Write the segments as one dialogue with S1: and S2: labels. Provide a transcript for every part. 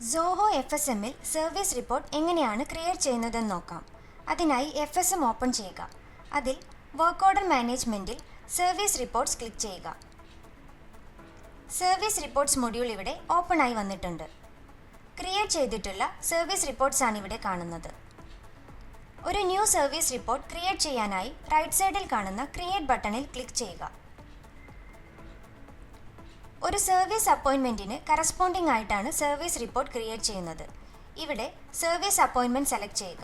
S1: Zoho FSMൽ service report എങ്ങനെയാണ് create ചെയ്യുന്നതെന്ന് നോക്കാം. അതിനായി FSM ഓപ്പൺ ചെയ്യുക. അതിൽ വർക്ക് ഓർഡർ മാനേജ്മെൻറ്റിൽ സർവീസ് റിപ്പോർട്ട്സ് ക്ലിക്ക് ചെയ്യുക. സർവീസ് റിപ്പോർട്ട്സ് മൊഡ്യൂൾ ഇവിടെ ഓപ്പൺ ആയി വന്നിട്ടുണ്ട്. ക്രിയേറ്റ് ചെയ്തിട്ടുള്ള സർവീസ് റിപ്പോർട്ട്സ് ആണ് ഇവിടെ കാണുന്നത്. ഒരു ന്യൂ സർവീസ് റിപ്പോർട്ട് ക്രിയേറ്റ് ചെയ്യാനായി റൈറ്റ് സൈഡിൽ കാണുന്ന ക്രിയേറ്റ് ബട്ടണിൽ ക്ലിക്ക് ചെയ്യുക. ഒരു സർവീസ് അപ്പോയിൻമെൻറ്റിന് കറസ്പോണ്ടിങ് ആയിട്ടാണ് സർവീസ് റിപ്പോർട്ട് ക്രിയേറ്റ് ചെയ്യുന്നത്. ഇവിടെ സർവീസ് അപ്പോയിൻമെൻറ്റ് സെലക്ട് ചെയ്യുക.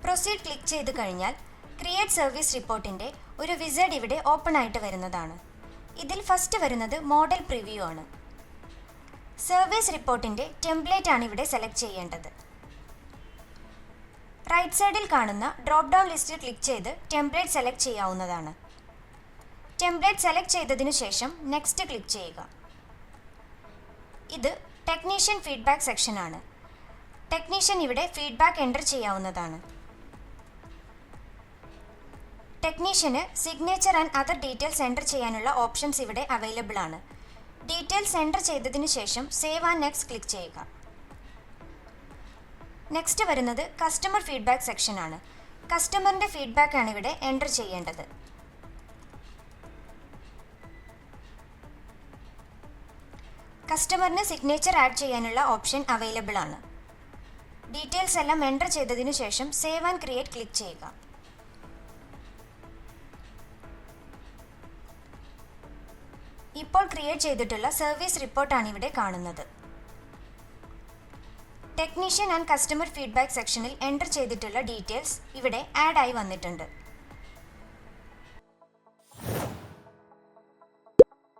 S1: പ്രൊസീഡ് ക്ലിക്ക് ചെയ്ത് കഴിഞ്ഞാൽ ക്രിയേറ്റ് സർവീസ് റിപ്പോർട്ടിൻ്റെ ഒരു വിസഡ് ഇവിടെ ഓപ്പൺ ആയിട്ട് വരുന്നതാണ്. ഇതിൽ ഫസ്റ്റ് വരുന്നത് മോഡൽ പ്രിവ്യൂ ആണ്. സർവീസ് റിപ്പോർട്ടിൻ്റെ ടെംപ്ലേറ്റ് ആണ് ഇവിടെ സെലക്ട് ചെയ്യേണ്ടത്. റൈറ്റ് സൈഡിൽ കാണുന്ന ഡ്രോപ്പ് ഡൗൺ ലിസ്റ്റിൽ ക്ലിക്ക് ചെയ്ത് ടെംപ്ലേറ്റ് സെലക്ട് ചെയ്യാവുന്നതാണ്. ടെംപ്ലേറ്റ് സെലക്ട് ചെയ്തതിനു ശേഷം നെക്സ്റ്റ് ക്ലിക്ക് ചെയ്യുക. ഇത് ടെക്നീഷ്യൻ ഫീഡ്ബാക്ക് സെക്ഷനാണ്. ടെക്നീഷ്യൻ ഇവിടെ ഫീഡ്ബാക്ക് എൻ്റർ ചെയ്യാവുന്നതാണ്. ടെക്നീഷ്യന് signature and other details enter ചെയ്യാനുള്ള ഓപ്ഷൻസ് ഇവിടെ അവൈലബിൾ ആണ്. ഡീറ്റെയിൽസ് എൻ്റർ ചെയ്തതിനു ശേഷം സേവ് ആൻഡ് നെക്സ്റ്റ് ക്ലിക്ക് ചെയ്യുക. നെക്സ്റ്റ് വരുന്നത് കസ്റ്റമർ ഫീഡ്ബാക്ക് സെക്ഷനാണ്. കസ്റ്റമറിൻ്റെ ഫീഡ്ബാക്ക് ആണ് ഇവിടെ എൻ്റർ ചെയ്യേണ്ടത്. കസ്റ്റമറിന് സിഗ്നേച്ചർ ആഡ് ചെയ്യാനുള്ള ഓപ്ഷൻ അവൈലബിൾ ആണ്. ഡീറ്റെയിൽസ് എല്ലാം എൻ്റർ ചെയ്തതിനു ശേഷം സേവ് ആൻഡ് ക്രിയേറ്റ് ക്ലിക്ക് ചെയ്യുക. ഇപ്പോൾ ക്രിയേറ്റ് ചെയ്തിട്ടുള്ള സർവീസ് റിപ്പോർട്ടാണ് ഇവിടെ കാണുന്നത്. ടെക്നീഷ്യൻ ആൻഡ് കസ്റ്റമർ ഫീഡ്ബാക്ക് സെക്ഷനിൽ എൻ്റർ ചെയ്തിട്ടുള്ള ഡീറ്റെയിൽസ് ഇവിടെ ആഡ് ആയി വന്നിട്ടുണ്ട്.